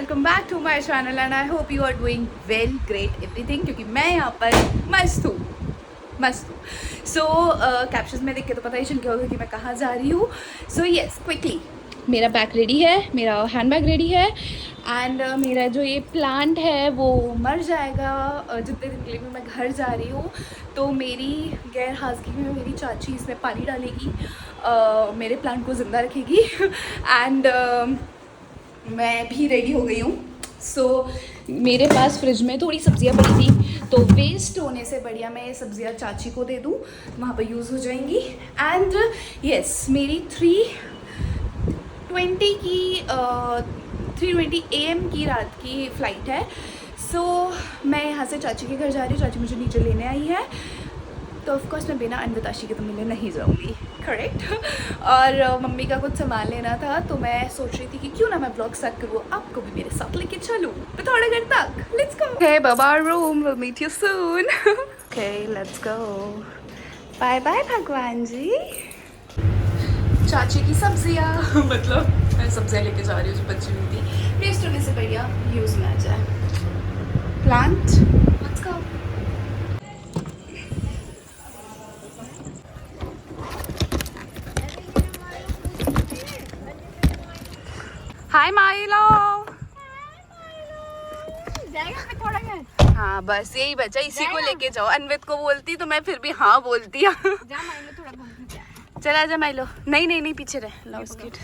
Welcome back to my channel and I hope you are doing well great everything, क्योंकि मैं यहाँ पर मस्त हूँ। सो कैप्शंस में देख के तो पता ही चल गया होगा कि मैं कहाँ जा रही हूँ। सो येस, क्विकली मेरा बैग रेडी है, मेरा हैंड बैग रेडी है एंड मेरा जो ये प्लांट है वो मर जाएगा जितने दिन के लिए भी मैं घर जा रही हूँ। तो मेरी गैर हाजिरी में मेरी चाची इसमें पानी डालेगी, मेरे प्लांट को ज़िंदा रखेगी एंड मैं भी रेडी हो गई हूँ। सो मेरे पास फ्रिज में थोड़ी सब्जियाँ पड़ी थी, तो वेस्ट होने से बढ़िया मैं ये सब्जियाँ चाची को दे दूँ, वहाँ पर यूज़ हो जाएंगी। एंड यस, मेरी 3:20 AM की रात की फ़्लाइट है। सो मैं यहाँ से चाची के घर जा रही हूँ, चाची मुझे नीचे लेने आई है, तो ऑफकोर्स मैं बिना अन्नताशी के तो मिलने नहीं जाऊँगी, करेक्ट। और मम्मी का कुछ सामान लेना था, तो मैं सोच रही थी कि क्यों ना मैं ब्लॉग स्टार्ट करूँ, आपको भी मेरे साथ लेके चलूँ पिथौरागढ़ तक। Let's go. ओके, बाबा room, will meet you soon. Okay, let's go. Bye bye भगवान जी। चाची की सब्जियाँ मतलब मैं सब्जियाँ लेके जा रही हूँ जो बची हुई थी, वेस्ट होने से बढ़िया यूज़ में आ जाए। Plant, let's go. Hi Milo. हाँ बस यही बचा, इसी को लेके जाओ। अन्वित को बोलती तो मैं फिर भी हाँ बोलती। चला जा माइलो। नहीं नहीं नहीं, पीछे रह, लाओ स्किट।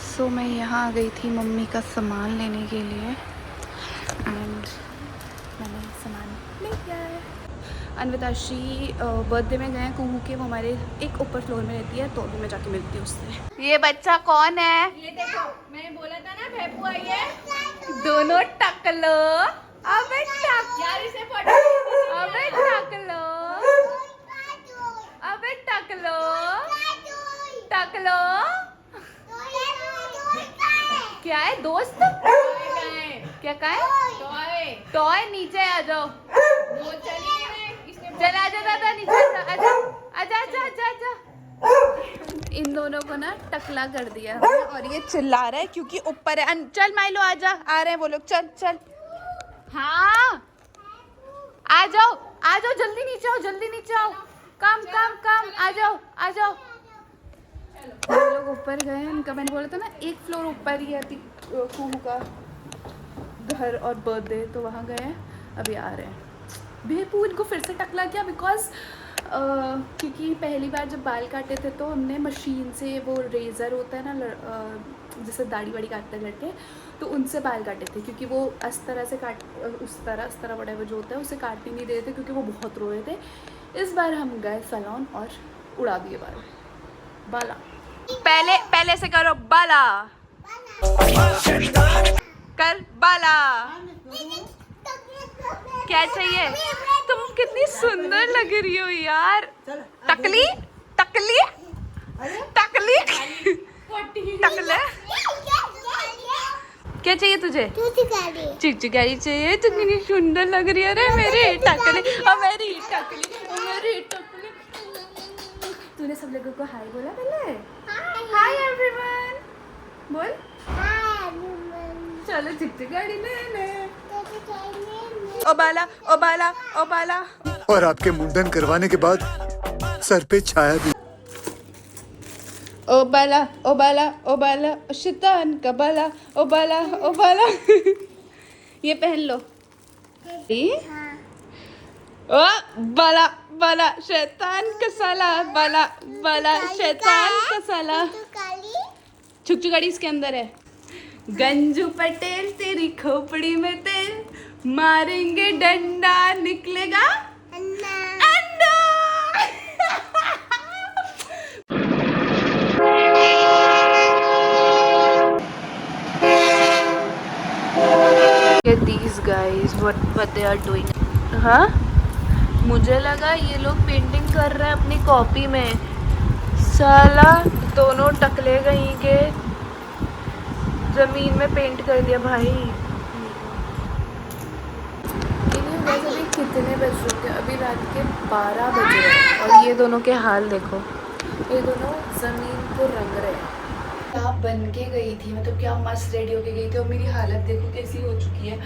सो मैं यहाँ आ गई थी मम्मी का सामान लेने के लिए एंड मैंने सामान ले लिया है। अन्विताशी बर्थडे में गए कुहू के, वो हमारे एक ऊपर फ्लोर में रहती है, तो अभी मैं जाके मिलती हूँ उससे। ये बच्चा कौन है? ये देखो, मैंने बोला था ना भेपू आई है। दोनों टकलो। अबे यार इसे फोटो अबे टकलो, अबे टकलो, टकलो। क्या है दोस्त? क्या का है? टॉय नीचे आ जाओ। चल आजा दादा, नीचे आजा, आजा आजा आजा आजा आजा। इन दोनों को ना टकला कर दिया और ये चिल्ला रहा है क्योंकि ऊपर है। चल माइलो आजा, आ रहे हैं वो लोग, चल चल। हाँ आ जाओ, आ जाओ, जल्दी नीचे आओ, जल्दी नीचे आओ। कम कम कम, आ जाओ आ जाओ। हम लोग ऊपर गए, उनका मैंने बोला था ना एक फ्लोर ऊपर ही है कुहू का घर और बर्थडे, तो वहाँ गए हैं, अभी आ रहे हैं। भेपू इनको फिर से टकला किया बिकॉज क्योंकि पहली बार जब बाल काटे थे तो हमने मशीन से, वो रेज़र होता है ना जैसे दाढ़ी वाड़ी काटते हैं लड़के, तो उनसे बाल काटे थे, क्योंकि वो इस तरह से उस तरह बड़ा जो होता है उसे काटने नहीं दे रहे थे क्योंकि वो बहुत रोए थे। इस बार हम गए सैलून और उड़ा दिए बाला। पहले से करो बाला, कर बाला। क्या चाहिए? तुम कितनी सुंदर लग रही हो यार। टकली टकली टकली टकले। क्या चाहिए तुझे? चिकचिकारी चाहिए। तू कितनी सुंदर लग रही है रे मेरी टकली, मेरी टकली, मेरी टकली। तूने सब लोगों को हाय बोला पहले? हाय एवरीवन बोल। चलो चिकचिकारी लेने। ओबाला ओबाला ओबाला। और आपके मुंडन करवाने के बाद सर पे छाया भी। ओबाला ओबाला ओबाला, शैतान का बाला, ओबाला ओबाला। ये पहन लो। ओ बाला बाला, शैतान का साला, बाला बाला, शैतान का साला। छुकछुकाड़ी इसके अंदर है। गंजू पटेल तेरी खोपड़ी में तेल, मारेंगे डंडा निकलेगा अंडा। These guys, what they are doing? हाँ, मुझे लगा ये लोग पेंटिंग कर रहे हैं अपनी कॉपी में। साला दोनों टकले कहीं के जमीन में पेंट कर दिया भाई। अभी कितने बज चुके हैं? अभी रात के 12 बजे हैं और ये दोनों के हाल देखो, ये दोनों ज़मीन को रंग रहे हैं। क्या बन के गई थी, मतलब क्या मस्त रेडी होके गई थी, और मेरी हालत देखो कैसी हो चुकी है।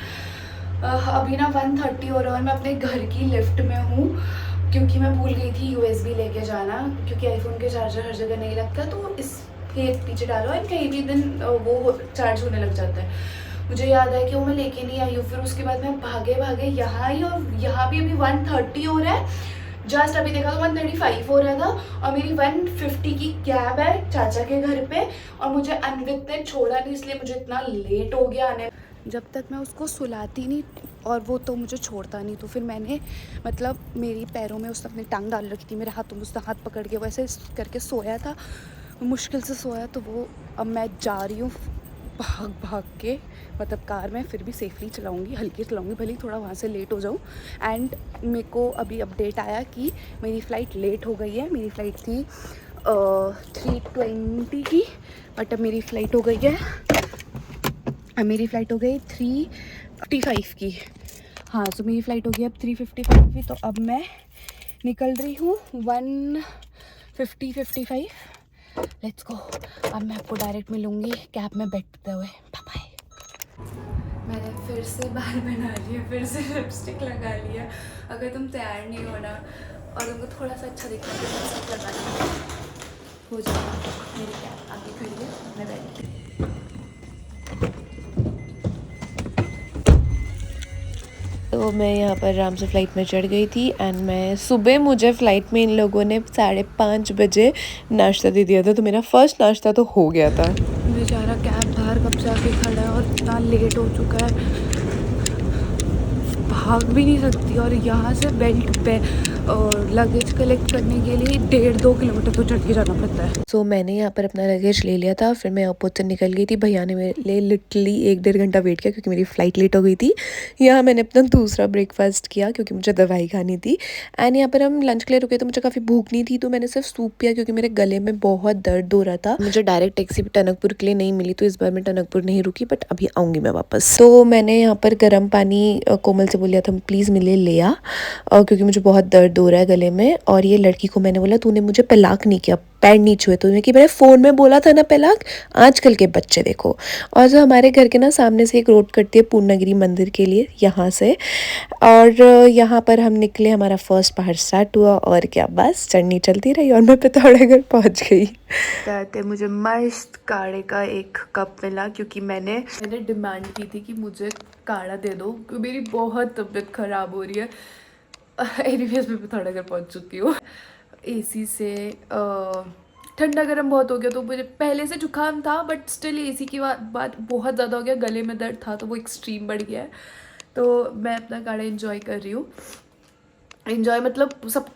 अभी ना 1:30 हो रहा है और मैं अपने घर की लिफ्ट में हूँ, क्योंकि मैं भूल गई थी USB लेके जाना, क्योंकि आईफोन के चार्जर हर जगह नहीं लगता, तो इसके पीछे डालो और कहीं भी दिन वो चार्ज होने लग जाता है। मुझे याद है कि वो मैं लेके नहीं आई हूँ। फिर उसके बाद मैं भागे भागे यहाँ आई, और यहाँ भी अभी 1:30 हो रहा है। जस्ट अभी देखा तो 1:35 हो रहा था, और मेरी 1:50 की कैब है चाचा के घर पे, और मुझे अनवित ने छोड़ा नहीं, इसलिए मुझे इतना लेट हो गया आने। जब तक मैं उसको सुलाती नहीं और वो तो मुझे छोड़ता नहीं, तो फिर मैंने मतलब मेरी पैरों में उसने अपनी टांग डाल रखी थी, मेरे हाथों में उसने हाथ पकड़ के वैसे करके सोया था, मुश्किल से सोया। तो वो अब मैं जा रही हूँ भाग भाग के, मतलब कार में फिर भी सेफली चलाऊंगी, हल्की चलाऊंगी, भले ही थोड़ा वहाँ से लेट हो जाऊँ। एंड मेरे को अभी अपडेट आया कि मेरी फ़्लाइट लेट हो गई है। मेरी फ़्लाइट थी 3:20 की, बट अब मेरी फ़्लाइट हो गई है, मेरी फ़्लाइट हो गई 3:55 की। हाँ, तो मेरी फ़्लाइट हो गई अब 3:55 की, तो अब मैं निकल रही हूँ 1:55। Let's go. अब मैं आपको डायरेक्ट मिलूँगी कैब में बैठते हुए। Bye bye. मैंने फिर से बाल बना लिए, फिर से लिपस्टिक लगा लिया। अगर तुम तैयार नहीं होना और तुमको थोड़ा सा अच्छा दिखना तो लिपस्टिक लगा लिया हो जाएगा। मेरी कैब आगे खड़ी है, मैं बैठती हूँ। तो मैं यहाँ पर आराम से फ़्लाइट में चढ़ गई थी एंड मैं सुबह मुझे फ़्लाइट में इन लोगों ने 5:30 बजे नाश्ता दे दिया था, तो मेरा फ़र्स्ट नाश्ता तो हो गया था। बेचारा कैब बाहर कब से आके खड़ा है और इतना लेट हो चुका है, भाग भी नहीं सकती, और यहाँ से बेल्ट पे और लगेज कलेक्ट करने के लिए 1.5-2 किलोमीटर तो चढ़ के जाना पड़ता है। सो मैंने यहाँ पर अपना लगेज ले लिया था, फिर मैं एयरपोर्ट से निकल गई थी। भैया ने मेरे लिए लिटरली 1-1.5 घंटा वेट किया क्योंकि मेरी फ़्लाइट लेट हो गई थी। यहाँ मैंने अपना दूसरा ब्रेकफास्ट किया क्योंकि मुझे दवाई खानी थी। एंड यहाँ पर हम लंच के लिए रुके, तो मुझे काफ़ी भूख नहीं थी, तो मैंने सिर्फ सूप पिया क्योंकि मेरे गले में बहुत दर्द हो रहा था। मुझे डायरेक्ट टैक्सी टनकपुर के लिए नहीं मिली, तो इस बार मैं टनकपुर नहीं रुकी, बट अभी आऊँगी मैं वापस। तो मैंने यहाँ पर गर्म पानी कोमल से बोलिया था प्लीज़ मेरे ले आ, क्योंकि मुझे बहुत दर्द हो रहा है गले में। और ये लड़की को मैंने बोला तूने मुझे पलाक नहीं किया, पैर नहीं छुए तूने, कि मैंने फ़ोन में बोला था ना पलाक, आजकल के बच्चे देखो। और जो हमारे घर के ना सामने से एक रोड कटती है पूर्णागिरी मंदिर के लिए, यहाँ से, और यहाँ पर हम निकले, हमारा फर्स्ट पहाड़ स्टार्ट हुआ, और क्या बस चढ़नी चलती रही और मैं पिथौरागढ़ पहुँच गई। कहते मुझे मस्त काढ़े का एक कप मिला क्योंकि मैंने डिमांड की थी कि मुझे काढ़ा दे दो क्योंकि मेरी बहुत तबीयत ख़राब हो रही है। एनीवेज मैं पिथौरागढ़ पहुँच चुकी हूँ। एसी से ठंडा गर्म बहुत हो गया, तो मुझे पहले से जुकाम था, बट स्टिल एसी की बात बहुत ज़्यादा हो गया, गले में दर्द था तो वो एक्सट्रीम बढ़ गया है। तो मैं अपना काढ़ा एंजॉय कर रही हूँ। एंजॉय मतलब सब,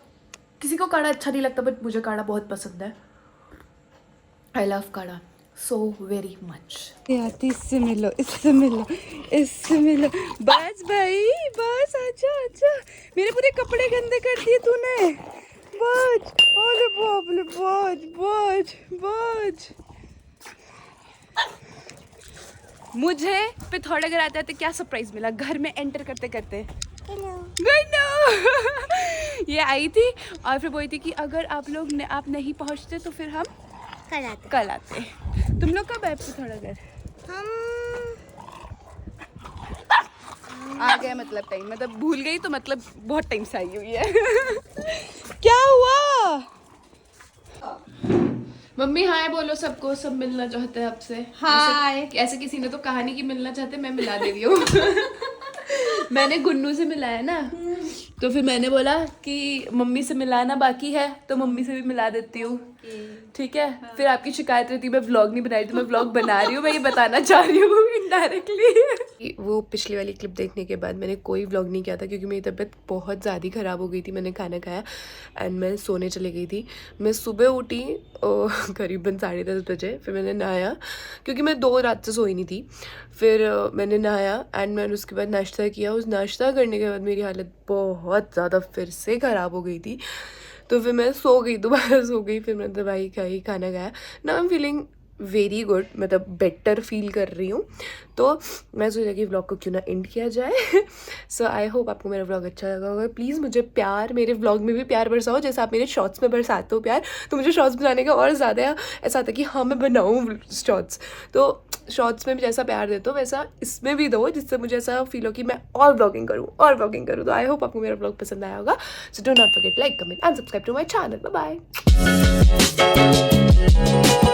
किसी को काढ़ा अच्छा नहीं लगता, बट मुझे काढ़ा बहुत पसंद है। आई लव काढ़ा सो वेरी मच। यार इससे मिलो, इससे मिलो, इससे मिलो, बस भाई बस, आजा आजा, मेरे पूरे कपड़े गंदे कर दिए तूने, बच, ओले बाप रे, बच बच बच। मुझे पिथौरागढ़ आते आते क्या सरप्राइज मिला घर में एंटर करते करते। ये आई थी और फिर बोली थी कि अगर आप लोग आप नहीं पहुंचते तो फिर हम कल आते। तुम लोग कब आए पिथौरागढ़? हम आ गए, मतलब टाइम, मतलब भूल गई तो मतलब बहुत टाइम से आई हुई है। क्या हुआ? मम्मी हाय बोलो सबको, सब मिलना चाहते हैं आपसे। हाय। ऐसे किसी ने तो कहा नहीं कि मिलना चाहते, मैं मिला दे रही हूँ। मैंने गुन्नू से मिलाया ना, तो फिर मैंने बोला कि मम्मी से मिलाना बाकी है तो मम्मी से भी मिला देती हूँ, ठीक है। फिर आपकी शिकायत रहती है मैं व्लॉग नहीं बना रही, तो मैं व्लॉग बना रही हूँ, मैं ये बताना चाह रही हूँ इनडायरेक्टली। वो पिछली वाली क्लिप देखने के बाद मैंने कोई व्लॉग नहीं किया था क्योंकि मेरी तबीयत बहुत ज़्यादा ख़राब हो गई थी। मैंने खाना खाया एंड मैं सोने चली गई थी। मैं सुबह उठी करीबन 10:30 बजे, फिर मैंने नहाया क्योंकि मैं 2 रात से सोई नहीं थी। फिर मैंने नहाया एंड मैंने उसके बाद नाश्ता किया। उस नाश्ता करने के बाद मेरी हालत बहुत ज़्यादा फिर से ख़राब हो गई थी, तो फिर मैं सो गई, दोबारा सो गई। फिर मैंने दवाई खाई, खाना खाया। Now I am feeling very good, मतलब बेटर फील कर रही हूँ। तो मैं सोचा कि व्लॉग को क्यों ना एंड किया जाए। सो आई होप आपको मेरा व्लॉग अच्छा लगा होगा। प्लीज़ मुझे प्यार, मेरे व्लॉग में भी प्यार बरसाओ, जैसे आप मेरे शॉर्ट्स में बरसाते हो प्यार। तो मुझे शॉर्ट्स बनाने का और ज़्यादा ऐसा आता है कि हाँ मैं बनाऊँ शॉर्ट्स। तो शॉर्ट्स में भी जैसा प्यार देते हो वैसा इसमें भी दो, जिससे मुझे ऐसा फील हो कि मैं और व्लॉगिंग करूँ। तो आई होप आपको मेरा व्लॉग पसंद आया होगा। So do not forget like, comment and subscribe to my channel. Bye bye.